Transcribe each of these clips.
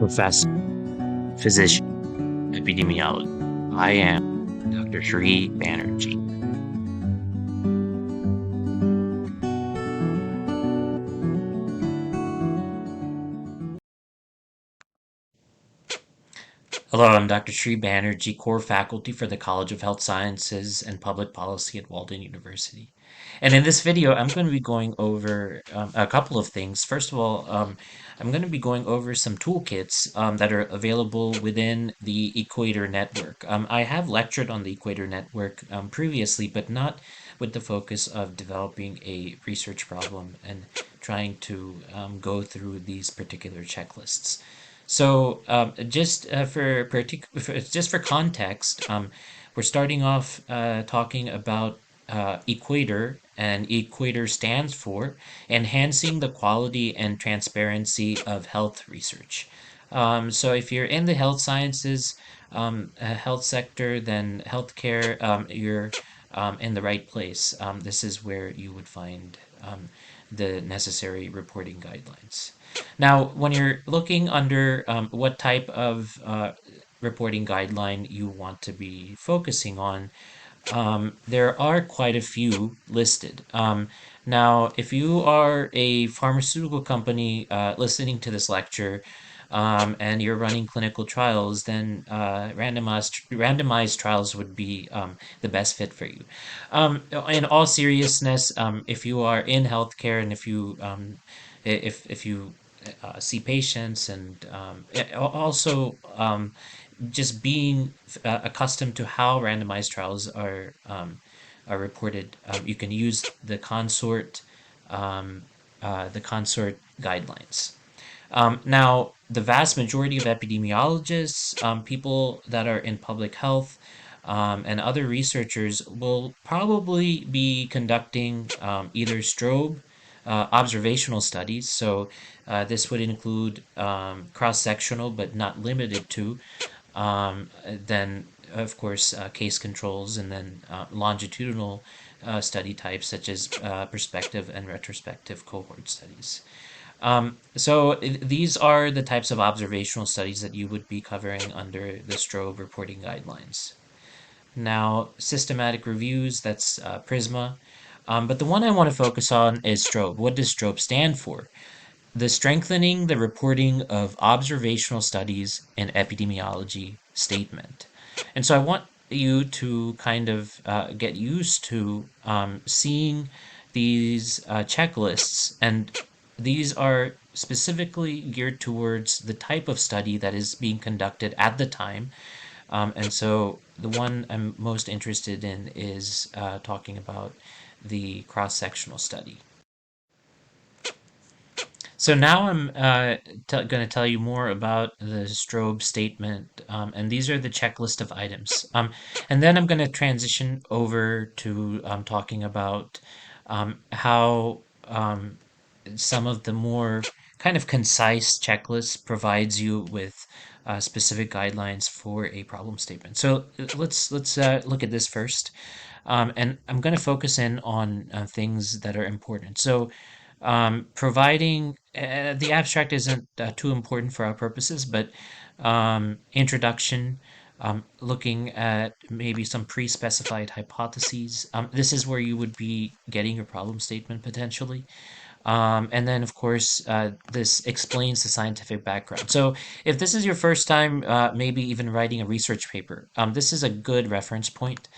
professor, physician, epidemiologist. I am Dr. Sri Banerjee. Hello, I'm Dr. Sri Banerjee, core faculty for the College of Health Sciences and Public Policy at Walden University. And in this video, I'm going to be going over a couple of things. First of all, I'm going to be going over some toolkits that are available within the Equator Network. I have lectured on the Equator Network previously, but not with the focus of developing a research problem and trying to go through these particular checklists. So, just for context, we're starting off talking about Equator, and Equator stands for Enhancing the Quality and Transparency of Health Research. So, if you're in the health sciences, health sector, then healthcare, you're in the right place. This is where you would find the necessary reporting guidelines. Now, when you're looking under what type of reporting guideline you want to be focusing on, there are quite a few listed. Now, if you are a pharmaceutical company listening to this lecture, and you're running clinical trials, then randomized trials would be the best fit for you. In all seriousness, if you are in healthcare and if you see patients and also just being accustomed to how randomized trials are reported, you can use the consort guidelines. Now, the vast majority of epidemiologists, people that are in public health, and other researchers will probably be conducting either strobe observational studies. So, this would include cross sectional, but not limited to. Then, of course, case controls, and then longitudinal study types such as prospective and retrospective cohort studies. So these are the types of observational studies that you would be covering under the strobe reporting guidelines. Now, systematic reviews, that's PRISMA. But the one I want to focus on is strobe. What does strobe stand for? The Strengthening the Reporting of Observational Studies in Epidemiology statement. And so I want you to kind of get used to seeing these checklists, and these are specifically geared towards the type of study that is being conducted at the time. And so the one I'm most interested in is talking about the cross-sectional study. So now I'm going to tell you more about the strobe statement, and these are the checklist of items. And then I'm going to transition over to talking about how some of the more kind of concise checklists provides you with specific guidelines for a problem statement. So let's look at this first, and I'm going to focus in on things that are important. So providing the abstract isn't too important for our purposes, but introduction, looking at maybe some pre-specified hypotheses. This is where you would be getting your problem statement potentially. And then, of course, this explains the scientific background. So, if this is your first time, maybe even writing a research paper, this is a good reference point.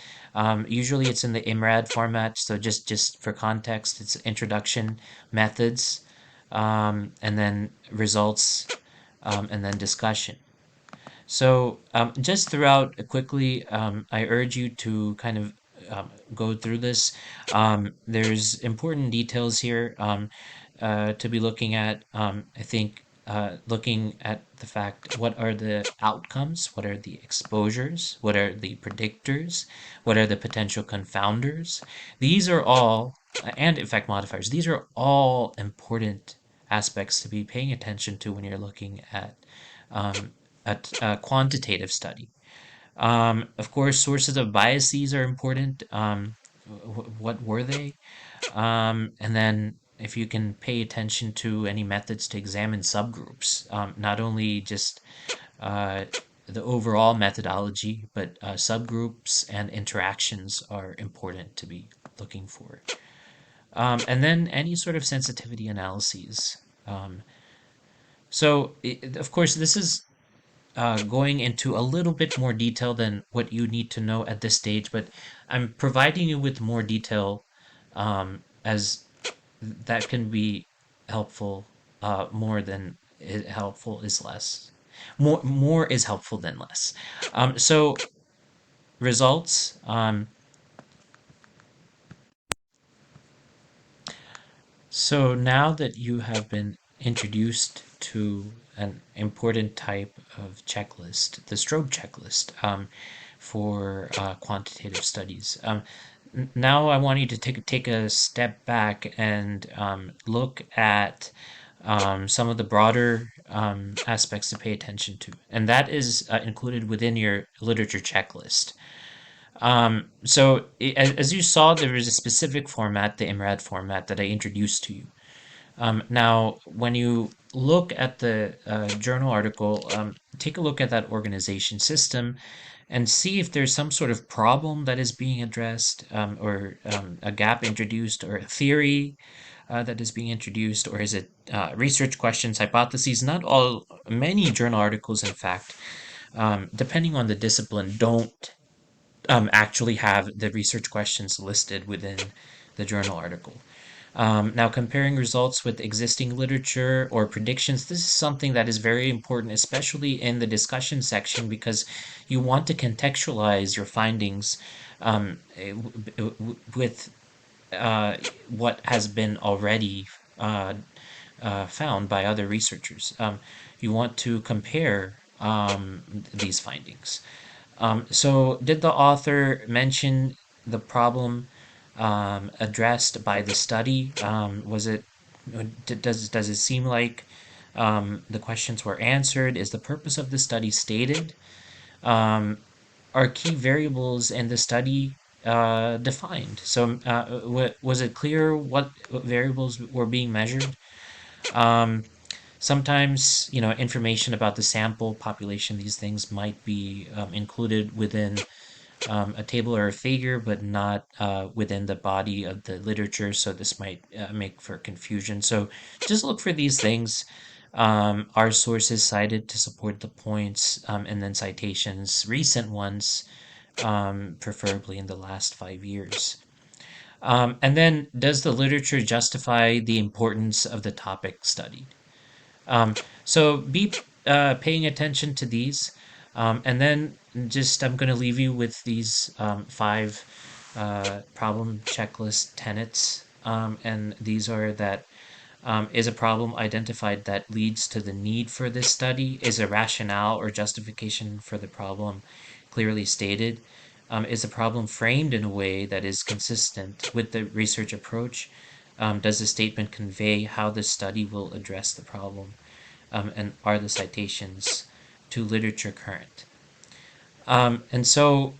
Usually, it's in the IMRAD format. So, just for context, it's introduction, methods, and then results, and then discussion. So, just throughout quickly, I urge you to kind of go through this. There's important details here to be looking at. I think looking at the fact, what are the outcomes, what are the exposures, what are the predictors, what are the potential confounders. These are all, and effect modifiers, these are all important aspects to be paying attention to when you're looking um, at a quantitative study. Of course, sources of biases are important. What were they? And then if you can pay attention to any methods to examine subgroups, not only just uh, the overall methodology, but subgroups and interactions are important to be looking for. And then any sort of sensitivity analyses. Um, of course, this is going into a little bit more detail than what you need to know at this stage, but I'm providing you with more detail as that can be helpful more than helpful is less. More is helpful than less. So results. So now that you have been introduced to an important type of checklist, the strobe checklist for quantitative studies, now I want you to take a step back and look at some of the broader aspects to pay attention to, and that is included within your literature checklist. As you saw, there is a specific format, the IMRAD format, that I introduced to you. Now, when you look at the journal article, take a look at that organization system and see if there's some sort of problem that is being addressed, or a gap introduced, or a theory that is being introduced, or is it research questions, hypotheses? Not all, many journal articles, in fact, depending on the discipline, don't actually have the research questions listed within the journal article. Now, comparing results with existing literature or predictions, this is something that is very important, especially in the discussion section, because you want to contextualize your findings with what has been already uh, found by other researchers. You want to compare these findings. Did the author mention the problem addressed by the study? Was it does it seem like the questions were answered? Is the purpose of the study stated? Are key variables in the study defined? Was it clear what variables were being measured? Sometimes, information about the sample population, these things might be included within a table or a figure, but not within the body of the literature. So this might make for confusion. So just look for these things. Are sources cited to support the points, and then citations, recent ones, preferably in the last 5 years. And then, does the literature justify the importance of the topic studied? Um, so be paying attention to these. And then just I'm going to leave you with these five problem checklist tenets. And these are that is a problem identified that leads to the need for this study? Is a rationale or justification for the problem clearly stated? Is the problem framed in a way that is consistent with the research approach? Does the statement convey how the study will address the problem? And are the citations to literature current? And so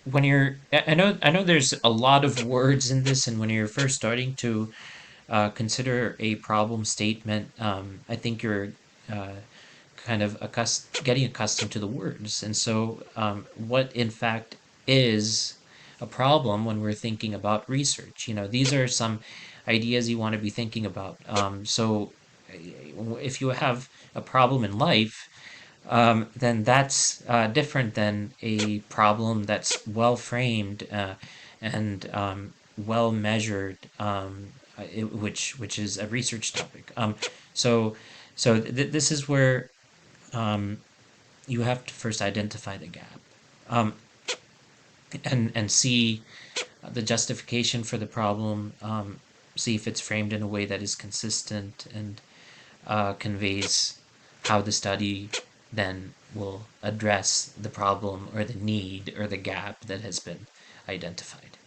when you're, I know there's a lot of words in this, and when you're first starting to consider a problem statement, I think you're uh, kind of getting accustomed to the words. And so, what in fact is a problem when we're thinking about research? These are some ideas you want to be thinking about. If you have a problem in life, then that's different than a problem that's well framed and well measured, which is a research topic. So this is where you have to first identify the gap, um, and see the justification for the problem. See if it's framed in a way that is consistent and conveys how the study then will address the problem or the need or the gap that has been identified.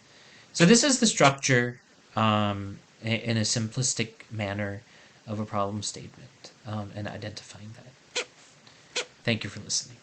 So this is the structure, in a simplistic manner, of a problem statement, and identifying that. Thank you for listening.